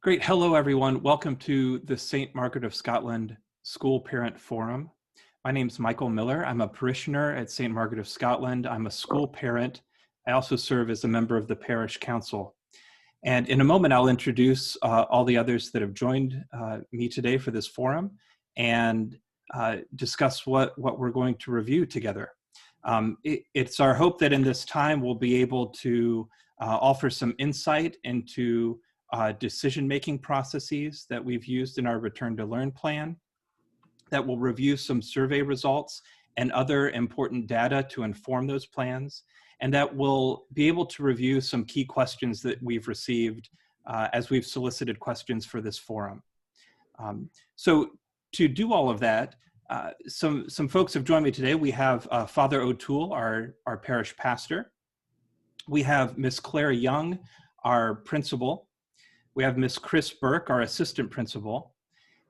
Great. Hello, everyone. Welcome to the St. Margaret of Scotland School Parent Forum. My name is Michael Miller. I'm a parishioner at St. Margaret of Scotland. I'm a school parent. I also serve as a member of the parish council. And in a moment, I'll introduce all the others that have joined me today for this forum and discuss what we're going to review together. It's our hope that in this time, we'll be able to offer some insight into decision-making processes that we've used in our Return to Learn plan, that will review some survey results and other important data to inform those plans, and that will be able to review some key questions that we've received as we've solicited questions for this forum. So to do all of that, some folks have joined me today. We have Father O'Toole, our parish pastor. We have Miss Claire Young, our principal. We have Miss Chris Burke, our assistant principal,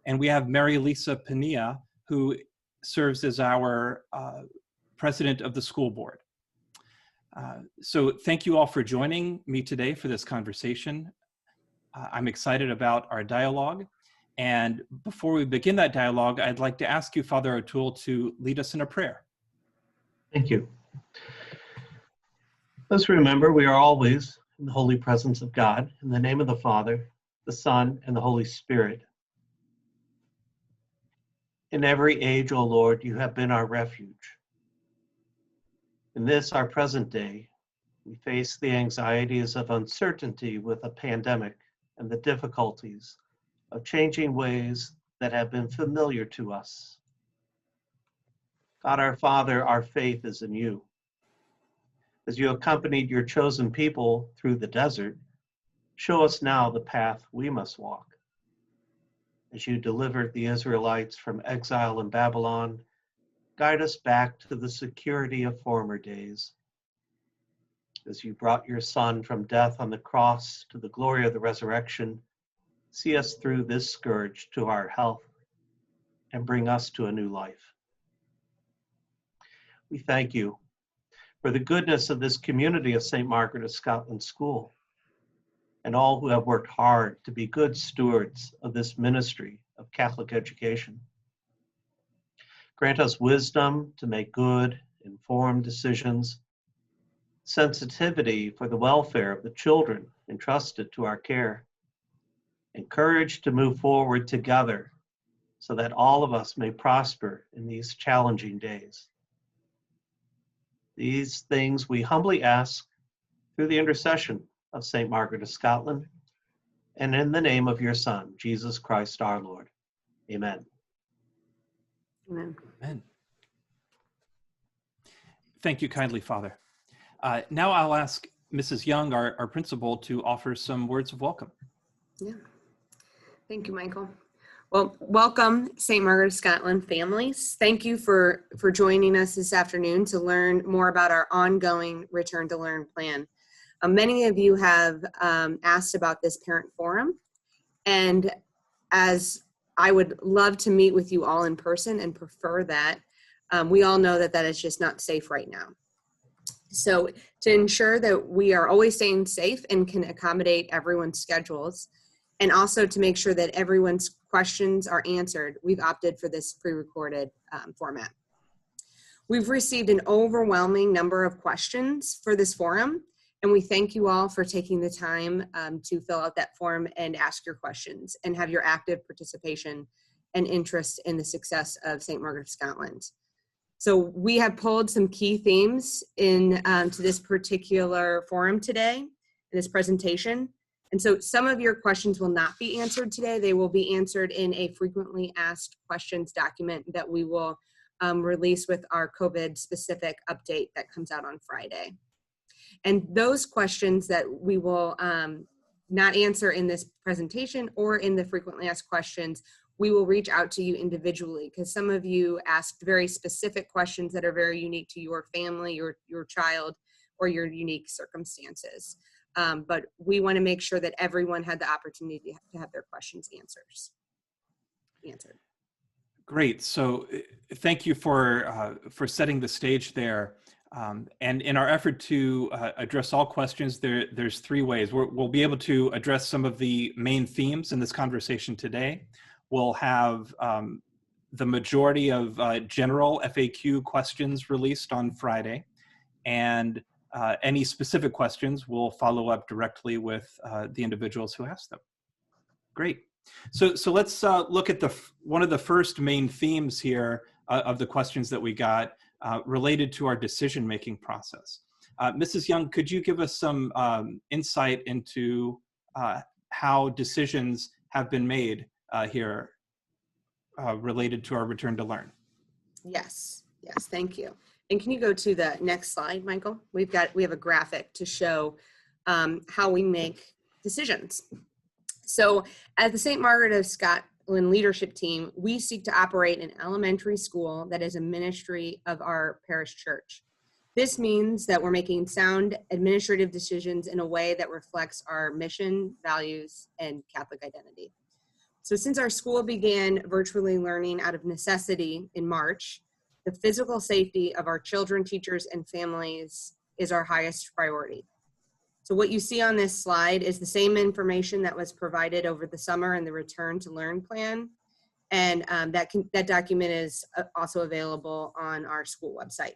and we have Mary Lisa Pania, who serves as our president of the school board. So thank you all for joining me today for this conversation. I'm excited about our dialogue. And before we begin that dialogue, I'd like to ask you, Father O'Toole, to lead us in a prayer. Thank you. Let's remember we are always in the holy presence of God, in the name of the Father, the Son, and the Holy Spirit. In every age, O Lord, you have been our refuge. In this, our present day, we face the anxieties of uncertainty with a pandemic and the difficulties of changing ways that have been familiar to us. God our Father, our faith is in you. As you accompanied your chosen people through the desert, show us now the path we must walk. As you delivered the Israelites from exile in Babylon, guide us back to the security of former days. As you brought your Son from death on the cross to the glory of the resurrection, see us through this scourge to our health and bring us to a new life. We thank you for the goodness of this community of St. Margaret of Scotland School and all who have worked hard to be good stewards of this ministry of Catholic education. Grant us wisdom to make good, informed decisions, sensitivity for the welfare of the children entrusted to our care, and courage to move forward together so that all of us may prosper in these challenging days. These things we humbly ask through the intercession of St. Margaret of Scotland, and in the name of your Son, Jesus Christ our Lord. Amen. Amen. Amen. Thank you kindly, Father. Now I'll ask Mrs. Young, our principal, to offer some words of welcome. Yeah. Thank you, Michael. Well, welcome, St. Margaret of Scotland families. Thank you for joining us this afternoon to learn more about our ongoing Return to Learn plan. Many of you have asked about this parent forum, and as I would love to meet with you all in person and prefer that, we all know that that is just not safe right now. So to ensure that we are always staying safe and can accommodate everyone's schedules, and also to make sure that everyone's questions are answered, we've opted for this pre-recorded format. We've received an overwhelming number of questions for this forum, and we thank you all for taking the time to fill out that form and ask your questions and have your active participation and interest in the success of St. Margaret of Scotland. So we have pulled some key themes in to this particular forum today, in this presentation. And so some of your questions will not be answered today. They will be answered in a frequently asked questions document that we will release with our COVID-specific update that comes out on Friday. And those questions that we will not answer in this presentation or in the frequently asked questions, we will reach out to you individually, because some of you asked very specific questions that are very unique to your family, your child, or your unique circumstances. But we want to make sure that everyone had the opportunity to have their questions answered. Great. So thank you for setting the stage there. And in our effort to address all questions, there's three ways. We'll be able to address some of the main themes in this conversation today. We'll have the majority of general FAQ questions released on Friday, and any specific questions we'll follow up directly with the individuals who asked them. Great. So let's look at one of the first main themes here of the questions that we got related to our decision-making process. Mrs. Young, could you give us some insight into how decisions have been made here related to our return to learn? Yes, thank you. And can you go to the next slide, Michael? We have a graphic to show how we make decisions. So at the St. Margaret of Scotland leadership team, we seek to operate an elementary school that is a ministry of our parish church. This means that we're making sound administrative decisions in a way that reflects our mission, values, and Catholic identity. So since our school began virtually learning out of necessity in March, the physical safety of our children, teachers, and families is our highest priority. So what you see on this slide is the same information that was provided over the summer in the Return to Learn plan. And that document is also available on our school website.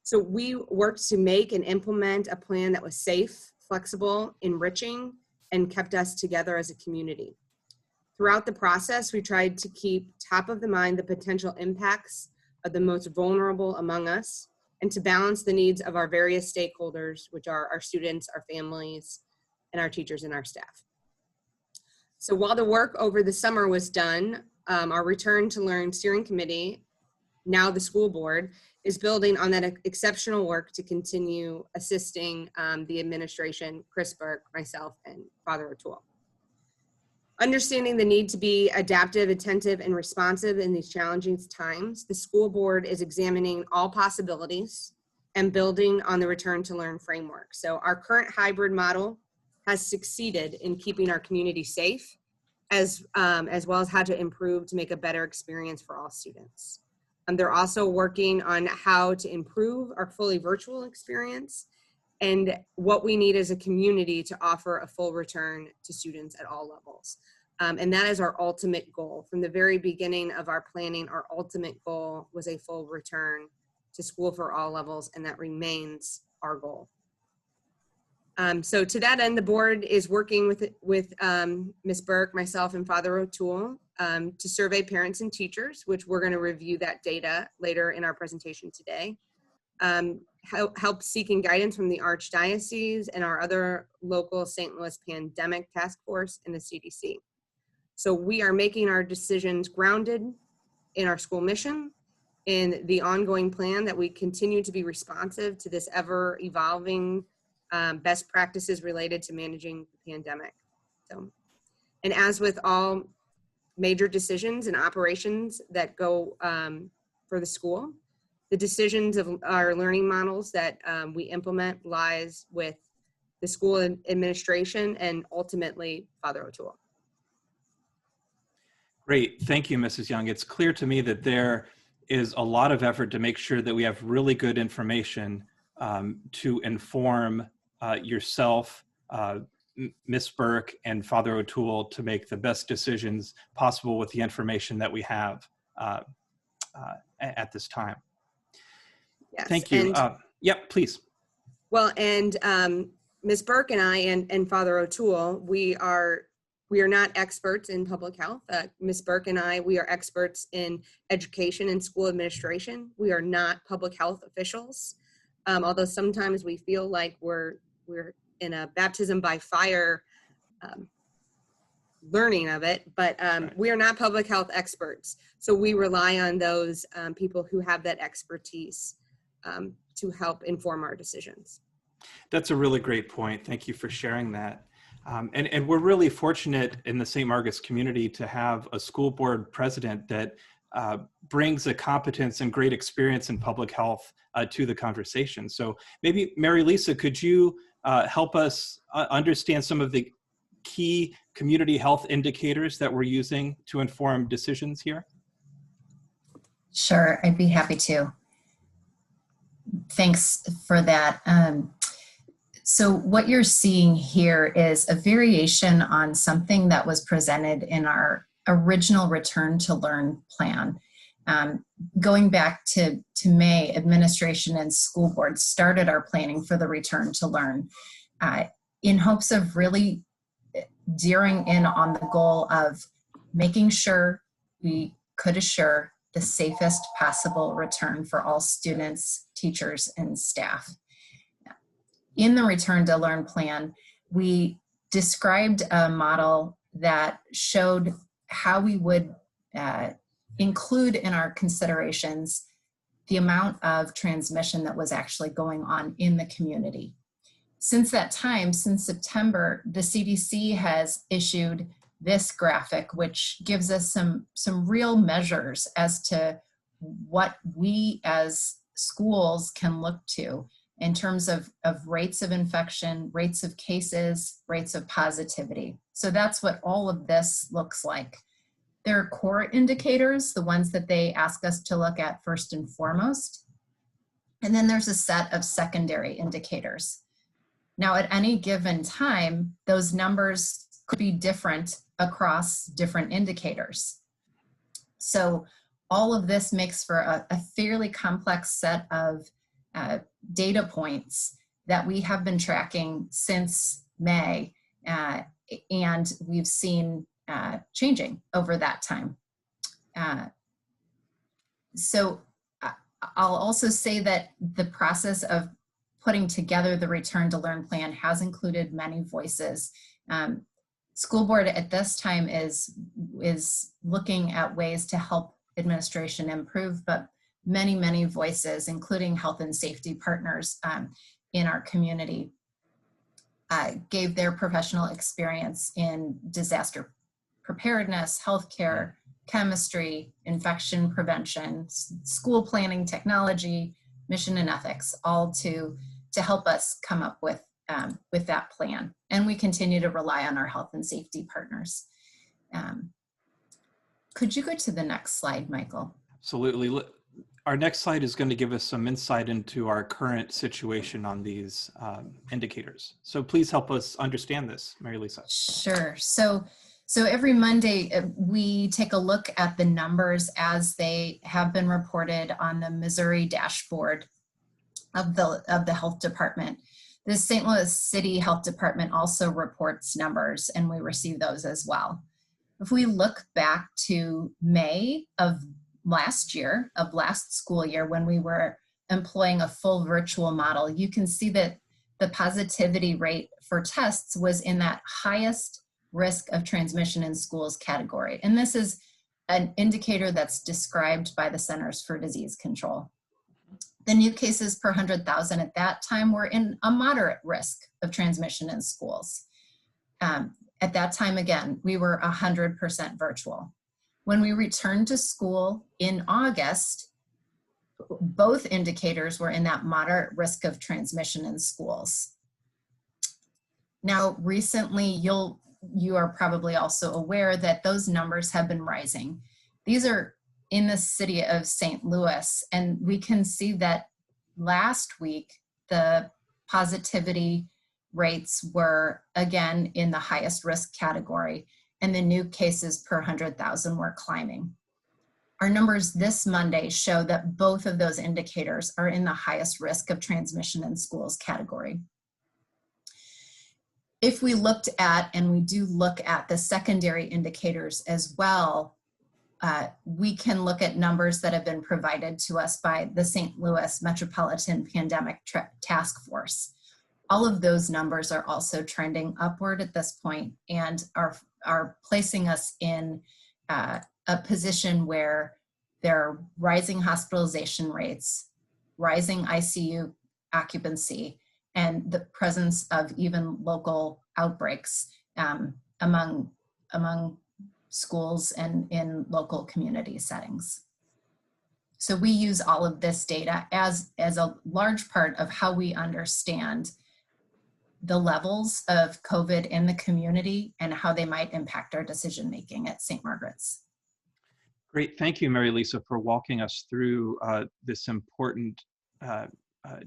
So we worked to make and implement a plan that was safe, flexible, enriching, and kept us together as a community. Throughout the process, we tried to keep top of the mind the potential impacts of the most vulnerable among us, and to balance the needs of our various stakeholders, which are our students, our families, and our teachers and our staff. So while the work over the summer was done, our Return to Learn steering committee, now the school board, is building on that exceptional work to continue assisting the administration, Chris Burke, myself, and Father O'Toole. Understanding the need to be adaptive, attentive, and responsive in these challenging times, the school board is examining all possibilities and building on the Return to Learn framework. So our current hybrid model has succeeded in keeping our community safe, as well as how to improve to make a better experience for all students. They're also working on how to improve our fully virtual experience and what we need as a community to offer a full return to students at all levels. And that is our ultimate goal. From the very beginning of our planning, our ultimate goal was a full return to school for all levels, and that remains our goal. So to that end, the board is working with Ms. Burke, myself, and Father O'Toole to survey parents and teachers, which we're going to review that data later in our presentation today. Help seeking guidance from the Archdiocese and our other local St. Louis Pandemic Task Force and the CDC. So we are making our decisions grounded in our school mission, in the ongoing plan that we continue to be responsive to this ever evolving best practices related to managing the pandemic. So, and as with all major decisions and operations that go for the school, the decisions of our learning models that we implement lies with the school administration and ultimately Father O'Toole. Great, thank you, Mrs. Young. It's clear to me that there is a lot of effort to make sure that we have really good information to inform yourself, Ms. Burke, and Father O'Toole to make the best decisions possible with the information that we have at this time. Yes. Thank you. Yep, please. Well, and Ms. Burke and I and Father O'Toole, we are not experts in public health. Ms. Burke and I, we are experts in education and school administration. We are not public health officials, although sometimes we feel like we're in a baptism by fire learning of it, but we are not public health experts. So we rely on those people who have that expertise to help inform our decisions. That's a really great point. Thank you for sharing that. And we're really fortunate in the St. Margaret's community to have a school board president that brings a competence and great experience in public health to the conversation. So maybe Mary Lisa, could you help us understand some of the key community health indicators that we're using to inform decisions here? Sure, I'd be happy to. Thanks for that. So what you're seeing here is a variation on something that was presented in our original Return to Learn plan. Going back to May, administration and school board started our planning for the Return to Learn in hopes of really zeroing in on the goal of making sure we could assure the safest possible return for all students, teachers, and staff. In the Return to Learn plan, we described a model that showed how we would include in our considerations the amount of transmission that was actually going on in the community. Since that time, since September, the CDC has issued this graphic, which gives us some real measures as to what we as schools can look to in terms of rates of infection, rates of cases, rates of positivity. So that's what all of this looks like. There are core indicators, the ones that they ask us to look at first and foremost. And then there's a set of secondary indicators. Now, at any given time, those numbers could be different across different indicators. So all of this makes for a fairly complex set of data points that we have been tracking since May, and we've seen changing over that time. So I'll also say that the process of putting together the Return to Learn plan has included many voices. School board at this time is looking at ways to help administration improve, but many voices, including health and safety partners in our community, gave their professional experience in disaster preparedness, healthcare, chemistry, infection prevention, school planning, technology, mission and ethics, all to help us come up with that plan. And we continue to rely on our health and safety partners. Could you go to the next slide, Michael? Absolutely. Our next slide is going to give us some insight into our current situation on these indicators. So please help us understand this, Mary Lisa. Sure. So every Monday, we take a look at the numbers as they have been reported on the Missouri dashboard of the health department. The St. Louis City Health Department also reports numbers, and we receive those as well. If we look back to May of last year, of last school year, when we were employing a full virtual model, you can see that the positivity rate for tests was in that highest risk of transmission in schools category. And this is an indicator that's described by the Centers for Disease Control. The new cases per 100,000 at that time were in a moderate risk of transmission in schools. At that time, again, we were 100% virtual. When we returned to school in August, both indicators were in that moderate risk of transmission in schools. Now, recently, you are probably also aware that those numbers have been rising. These are in the city of St. Louis, and we can see that last week, the positivity rates were again in the highest risk category, and the new cases per 100,000 were climbing. Our numbers this Monday show that both of those indicators are in the highest risk of transmission in schools category. If we looked at, and we do look at the secondary indicators as well, we can look at numbers that have been provided to us by the St. Louis Metropolitan Pandemic Task Force. All of those numbers are also trending upward at this point and are placing us in a position where there are rising hospitalization rates, rising ICU occupancy, and the presence of even local outbreaks among schools and in local community settings. So we use all of this data as a large part of how we understand the levels of COVID in the community and how they might impact our decision-making at St. Margaret's. Great, thank you, Mary Lisa, for walking us through this important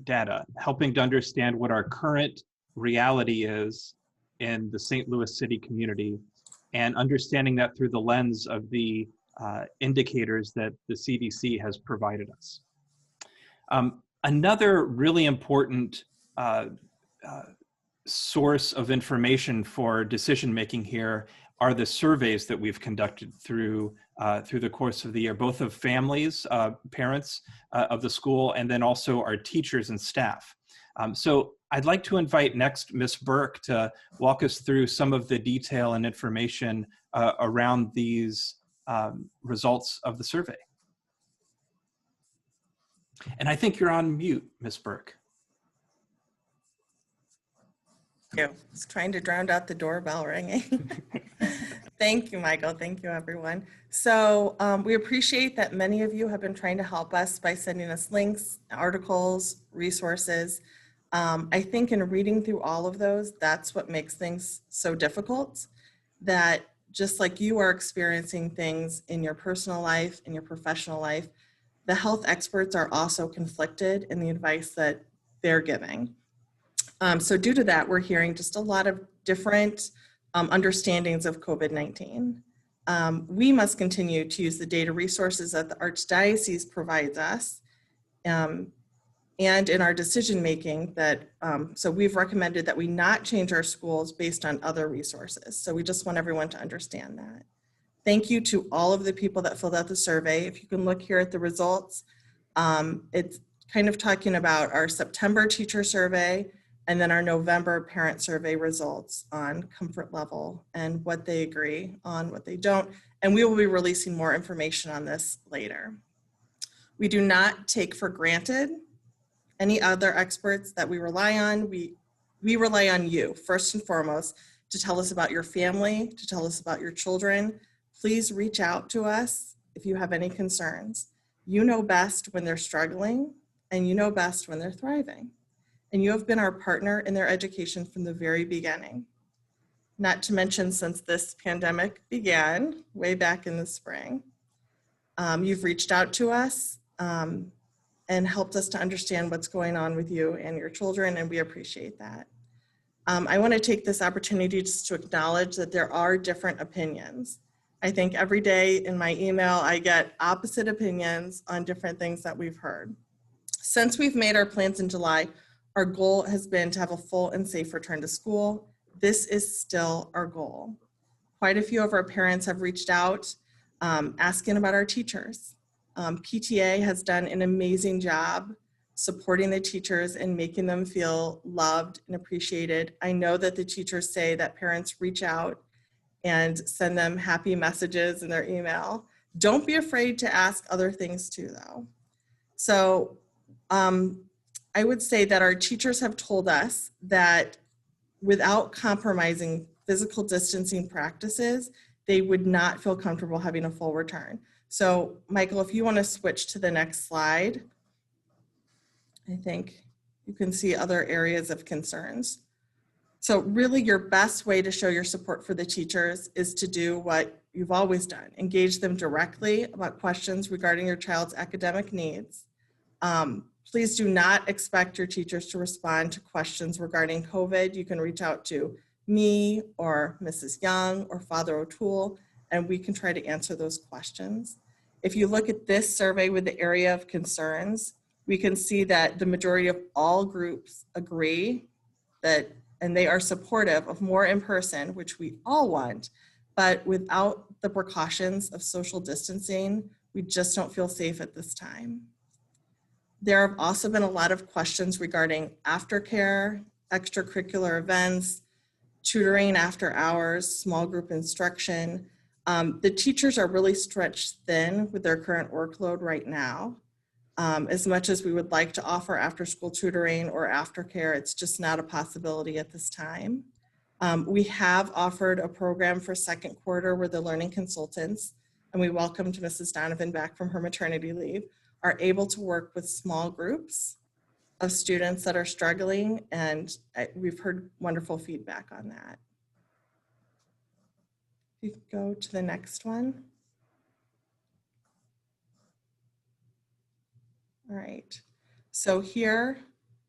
data, helping to understand what our current reality is in the St. Louis City community, and understanding that through the lens of the indicators that the CDC has provided us. Another really important source of information for decision making here are the surveys that we've conducted through the course of the year, both of families, parents of the school, and then also our teachers and staff. So I'd like to invite next Ms. Burke to walk us through some of the detail and information around these results of the survey. And I think you're on mute, Ms. Burke. I was trying to drown out the doorbell ringing. Thank you, Michael. Thank you, everyone. So we appreciate that many of you have been trying to help us by sending us links, articles, resources. I think in reading through all of those, that's what makes things so difficult, that just like you are experiencing things in your personal life, in your professional life, the health experts are also conflicted in the advice that they're giving. So due to that, we're hearing just a lot of different understandings of COVID-19. We must continue to use the data resources that the Archdiocese provides us, and in our decision making that, so we've recommended that we not change our schools based on other resources. So we just want everyone to understand that. Thank you to all of the people that filled out the survey. If you can look here at the results, it's kind of talking about our September teacher survey and then our November parent survey results on comfort level and what they agree on, what they don't. And we will be releasing more information on this later. We do not take for granted any other experts that we rely on. We rely on you, first and foremost, to tell us about your family, to tell us about your children. Please reach out to us if you have any concerns. You know best when they're struggling, and you know best when they're thriving. And you have been our partner in their education from the very beginning. Not to mention since this pandemic began way back in the spring. You've reached out to us and helped us to understand what's going on with you and your children, and we appreciate that. I want to take this opportunity just to acknowledge that there are different opinions. I think every day in my email, I get opposite opinions on different things that we've heard. Since we've made our plans in July, our goal has been to have a full and safe return to school. This is still our goal. Quite a few of our parents have reached out asking about our teachers. PTA has done an amazing job supporting the teachers and making them feel loved and appreciated. I know that the teachers say that parents reach out and send them happy messages in their email. Don't be afraid to ask other things too, though. So I would say that our teachers have told us that without compromising physical distancing practices, they would not feel comfortable having a full return. So Michael, if you want to switch to the next slide, I think you can see other areas of concerns. So really your best way to show your support for the teachers is to do what you've always done. Engage them directly about questions regarding your child's academic needs. Please do not expect your teachers to respond to questions regarding COVID. You can reach out to me or Mrs. Young or Father O'Toole, and we can try to answer those questions. If you look at this survey with the area of concerns, we can see that the majority of all groups agree that, and they are supportive of more in-person, which we all want, but without the precautions of social distancing, we just don't feel safe at this time. There have also been a lot of questions regarding aftercare, extracurricular events, tutoring after hours, small group instruction. The teachers are really stretched thin with their current workload right now. As much as we would like to offer after-school tutoring or aftercare, it's just not a possibility at this time. We have offered a program for second quarter where the learning consultants, and we welcomed Mrs. Donovan back from her maternity leave, are able to work with small groups of students that are struggling, and we've heard wonderful feedback on that. You can go to the next one. All right, so here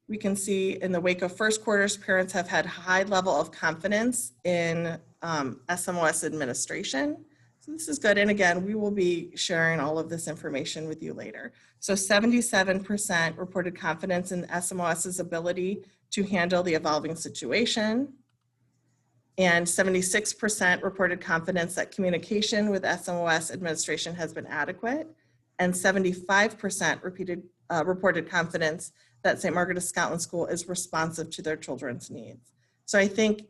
we can see in the wake of first quarters, parents have had high level of confidence in SMOS administration. So this is good. And again, we will be sharing all of this information with you later. So 77% reported confidence in SMOS's ability to handle the evolving situation. And 76% reported confidence that communication with SMOS administration has been adequate. And 75% reported confidence that St. Margaret of Scotland School is responsive to their children's needs. So I think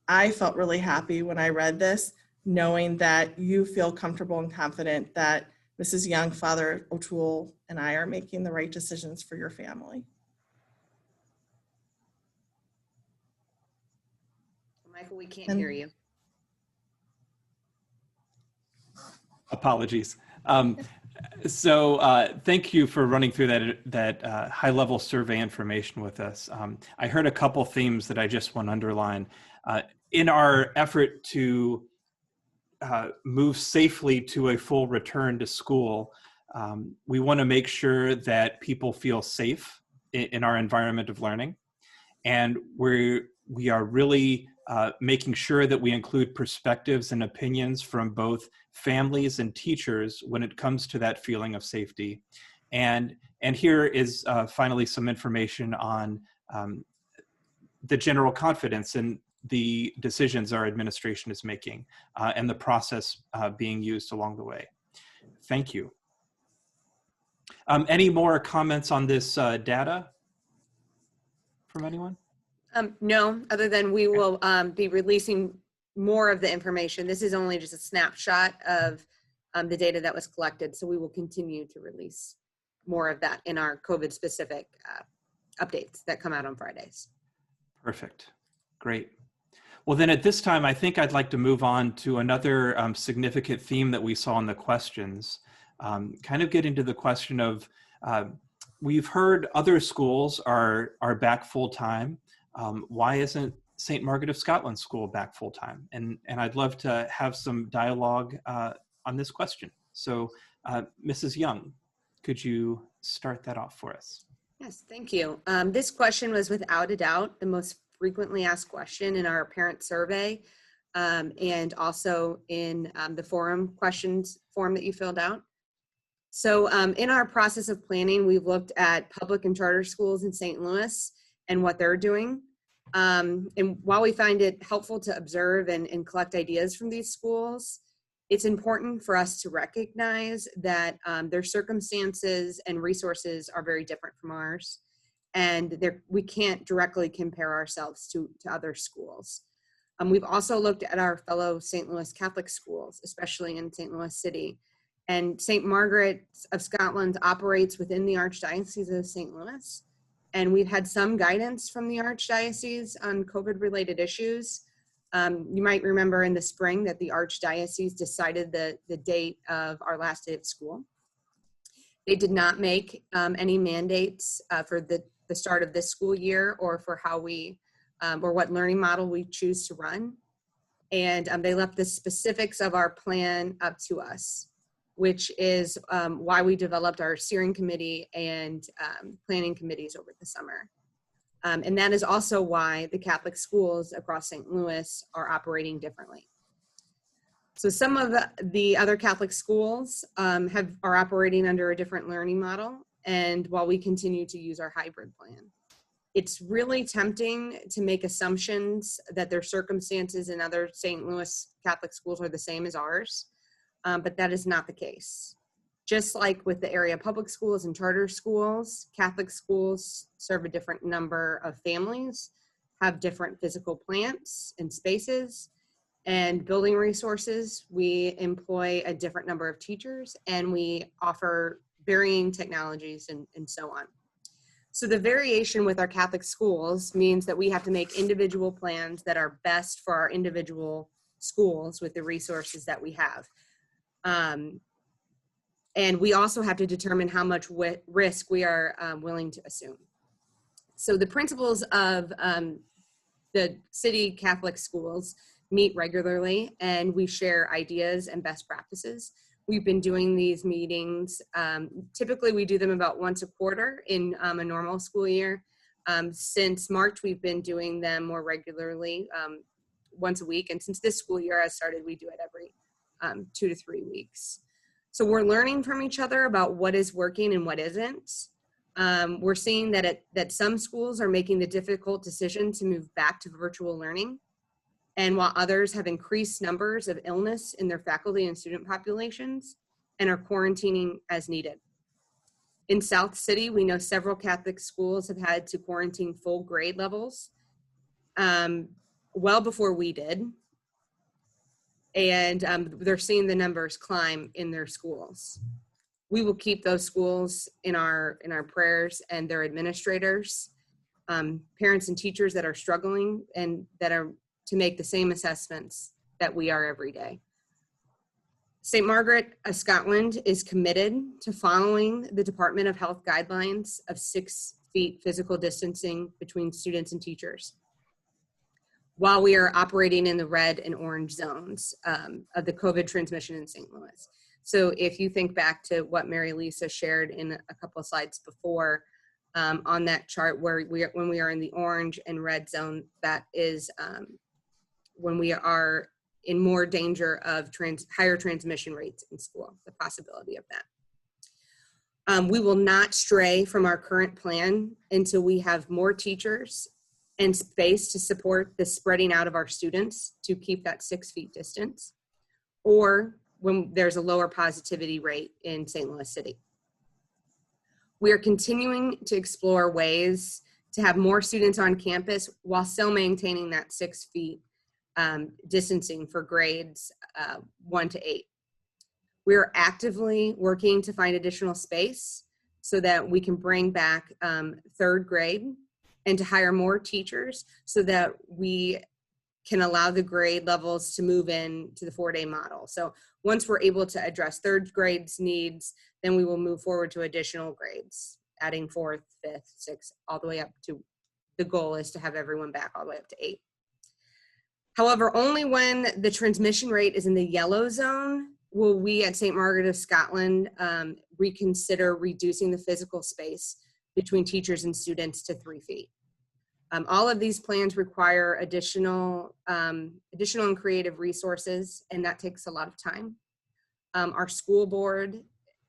I felt really happy when I read this, knowing that you feel comfortable and confident that Mrs. Young, Father O'Toole, and I are making the right decisions for your family. Michael, we can't hear you. Apologies. So thank you for running through that high-level survey information with us. I heard a couple themes that I just want to underline. In our effort to move safely to a full return to school, we want to make sure that people feel safe in our environment of learning. And we are really making sure that we include perspectives and opinions from both families and teachers when it comes to that feeling of safety. And here is finally some information on the general confidence in the decisions our administration is making and the process being used along the way. Thank you. Any more comments on this data from anyone? No, other than we will be releasing more of the information. This is only just a snapshot of the data that was collected. So we will continue to release more of that in our COVID specific updates that come out on Fridays. Perfect. Great. Well, then at this time, I think I'd like to move on to another significant theme that we saw in the questions, kind of get into the question of, we've heard other schools are back full-time. Why isn't St. Margaret of Scotland School back full-time? And I'd love to have some dialogue on this question. So Mrs. Young, could you start that off for us? Yes, thank you. This question was without a doubt the most frequently asked question in our parent survey and also in the forum questions form that you filled out. So in our process of planning, we've looked at public and charter schools in St. Louis and what they're doing. And while we find it helpful to observe and collect ideas from these schools, it's important for us to recognize that their circumstances and resources are very different from ours. And we can't directly compare ourselves to other schools. We've also looked at our fellow St. Louis Catholic schools, especially in St. Louis City. And St. Margaret of Scotland operates within the Archdiocese of St. Louis. And we've had some guidance from the Archdiocese on COVID-related issues. You might remember in the spring that the Archdiocese decided the date of our last day of school. They did not make any mandates for the start of this school year or for how we, or what learning model we choose to run. And they left the specifics of our plan up to us, which is why we developed our steering committee and planning committees over the summer. And that is also why the Catholic schools across St. Louis are operating differently. So some of the other Catholic schools are operating under a different learning model, and while we continue to use our hybrid plan. It's really tempting to make assumptions that their circumstances in other St. Louis Catholic schools are the same as ours, but that is not the case. Just like with the area public schools and charter schools, Catholic schools serve a different number of families, have different physical plants and spaces, and building resources. We employ a different number of teachers, and we offer varying technologies and so on. So the variation with our Catholic schools means that we have to make individual plans that are best for our individual schools with the resources that we have. And we also have to determine how much risk we are willing to assume. So the principals of the city Catholic schools meet regularly, and we share ideas and best practices. We've been doing these meetings. Typically, we do them about once a quarter in a normal school year, Since March, we've been doing them more regularly, once a week. And since this school year has started, we do it every 2 to 3 weeks. So we're learning from each other about what is working and what isn't. We're seeing that some schools are making the difficult decision to move back to virtual learning. And while others have increased numbers of illness in their faculty and student populations and are quarantining as needed. In South City, we know several Catholic schools have had to quarantine full grade levels well before we did. And they're seeing the numbers climb in their schools. We will keep those schools in our prayers, and their administrators, parents and teachers that are struggling and that are to make the same assessments that we are every day. St. Margaret of Scotland is committed to following the Department of Health guidelines of 6 feet physical distancing between students and teachers, while we are operating in the red and orange zones of the COVID transmission in St. Louis. So if you think back to what Mary Lisa shared in a couple of slides before, on that chart where when we are in the orange and red zone, that is when we are in more danger of higher transmission rates in school, the possibility of that. We will not stray from our current plan until we have more teachers and space to support the spreading out of our students to keep that 6 feet distance, or when there's a lower positivity rate in St. Louis City. We are continuing to explore ways to have more students on campus while still maintaining that 6 feet distancing for grades 1 to 8. We are actively working to find additional space so that we can bring back 3rd grade and to hire more teachers so that we can allow the grade levels to move in to the 4-day model. So once we're able to address 3rd grade's needs, then we will move forward to additional grades, adding 4th, 5th, 6th, all the way up to, the goal is to have everyone back all the way up to 8. However, only when the transmission rate is in the yellow zone will we at St. Margaret of Scotland reconsider reducing the physical space between teachers and students to 3 feet. All of these plans require additional and creative resources, and that takes a lot of time. Our school board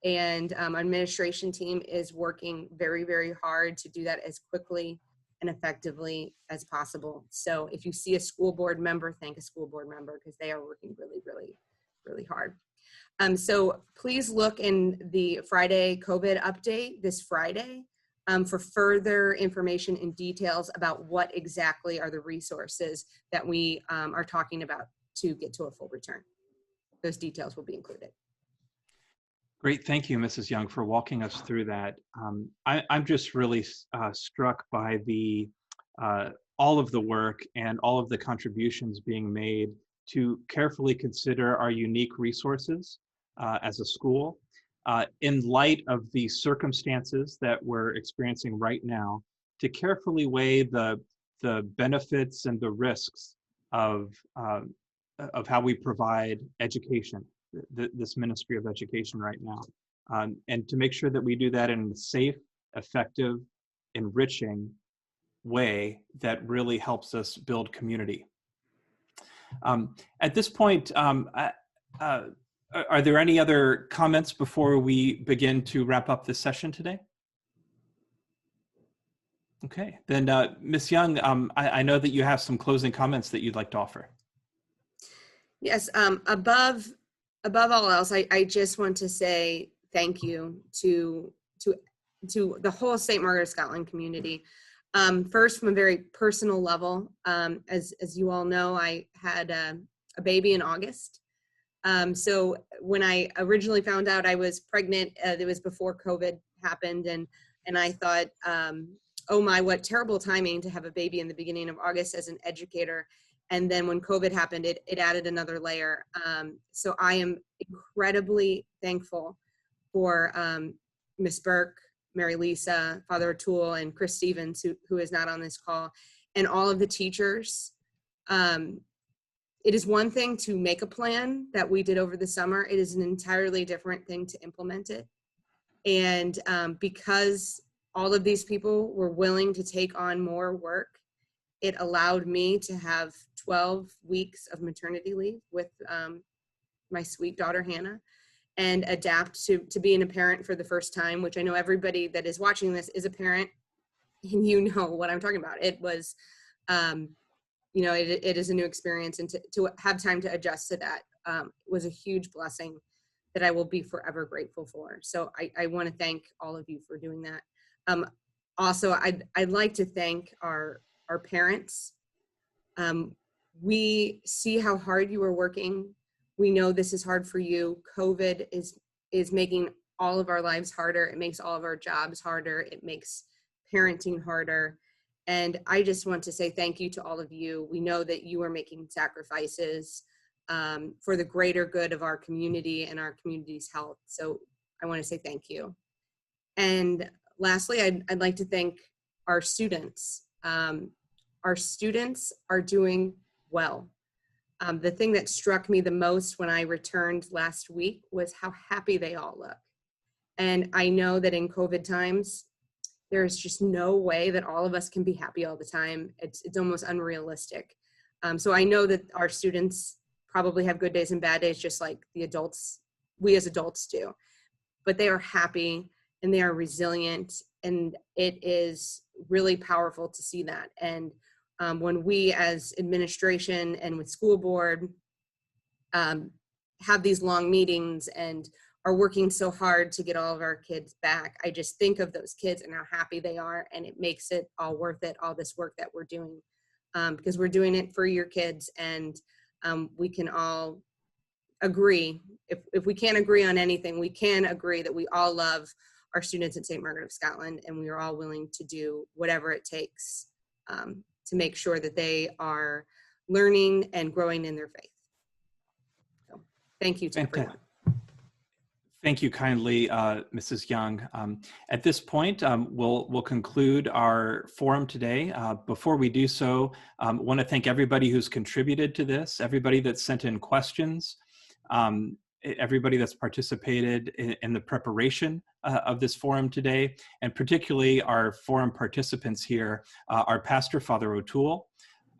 and administration team is working very, very hard to do that as quickly and effectively as possible. So if you see a school board member, thank a school board member because they are working really, really, really hard. So please look in the Friday COVID update this Friday for further information and details about what exactly are the resources that we are talking about to get to a full return. Those details will be included. Great, thank you, Mrs. Young, for walking us through that. I'm just really struck by the all of the work and all of the contributions being made to carefully consider our unique resources as a school in light of the circumstances that we're experiencing right now, to carefully weigh the benefits and the risks of how we provide education, this Ministry of Education right now, and to make sure that we do that in a safe, effective, enriching way that really helps us build community. At this point, are there any other comments before we begin to wrap up this session today? Okay, then Ms. Young, I know that you have some closing comments that you'd like to offer. Yes, above all else, I just want to say thank you to the whole St. Margaret of Scotland community. First, from a very personal level, as you all know, I had a baby in August. So when I originally found out I was pregnant, it was before COVID happened, and I thought, oh my, what terrible timing to have a baby in the beginning of August as an educator. And then when COVID happened, it added another layer. So I am incredibly thankful for Ms. Burke, Mary Lisa, Father O'Toole, and Chris Stevens, who is not on this call, and all of the teachers. It is one thing to make a plan that we did over the summer. It is an entirely different thing to implement it. And because all of these people were willing to take on more work. It allowed me to have 12 weeks of maternity leave with my sweet daughter, Hannah, and adapt to being a parent for the first time, which I know everybody that is watching this is a parent, and you know what I'm talking about. It was, you know, it is a new experience, and to have time to adjust to that was a huge blessing that I will be forever grateful for. So I want to thank all of you for doing that. Also, I'd like to thank our parents. We see how hard you are working. We know this is hard for you. COVID is making all of our lives harder. It makes all of our jobs harder. It makes parenting harder. And I just want to say thank you to all of you. We know that you are making sacrifices for the greater good of our community and our community's health. So I want to say thank you. And lastly, I'd like to thank our students. Our students are doing well. The thing that struck me the most when I returned last week was how happy they all look. And I know that in COVID times, there's just no way that all of us can be happy all the time. It's almost unrealistic. So I know that our students probably have good days and bad days, just like the adults, we as adults do. But they are happy and they are resilient, and it is really powerful to see that. And when we as administration and with school board have these long meetings and are working so hard to get all of our kids back, I just think of those kids and how happy they are, and it makes it all worth it, all this work that we're doing, because we're doing it for your kids. And we can all agree, if we can't agree on anything, we can agree that we all love our students at St. Margaret of Scotland, and we are all willing to do whatever it takes to make sure that they are learning and growing in their faith. So thank you to everyone. Thank you kindly, Mrs. Young. At this point, we'll conclude our forum today. Before we do so, I want to thank everybody who's contributed to this, everybody that sent in questions, everybody that's participated in the preparation of this forum today, and particularly our forum participants here, our pastor, Father O'Toole,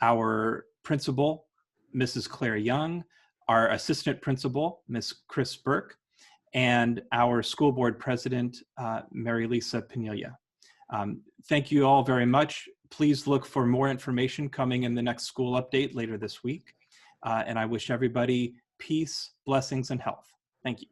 our principal, Mrs. Claire Young, our assistant principal, Ms. Chris Burke, and our school board president, Mary Lisa Pinilla. Thank you all very much. Please look for more information coming in the next school update later this week. And I wish everybody peace, blessings, and health. Thank you.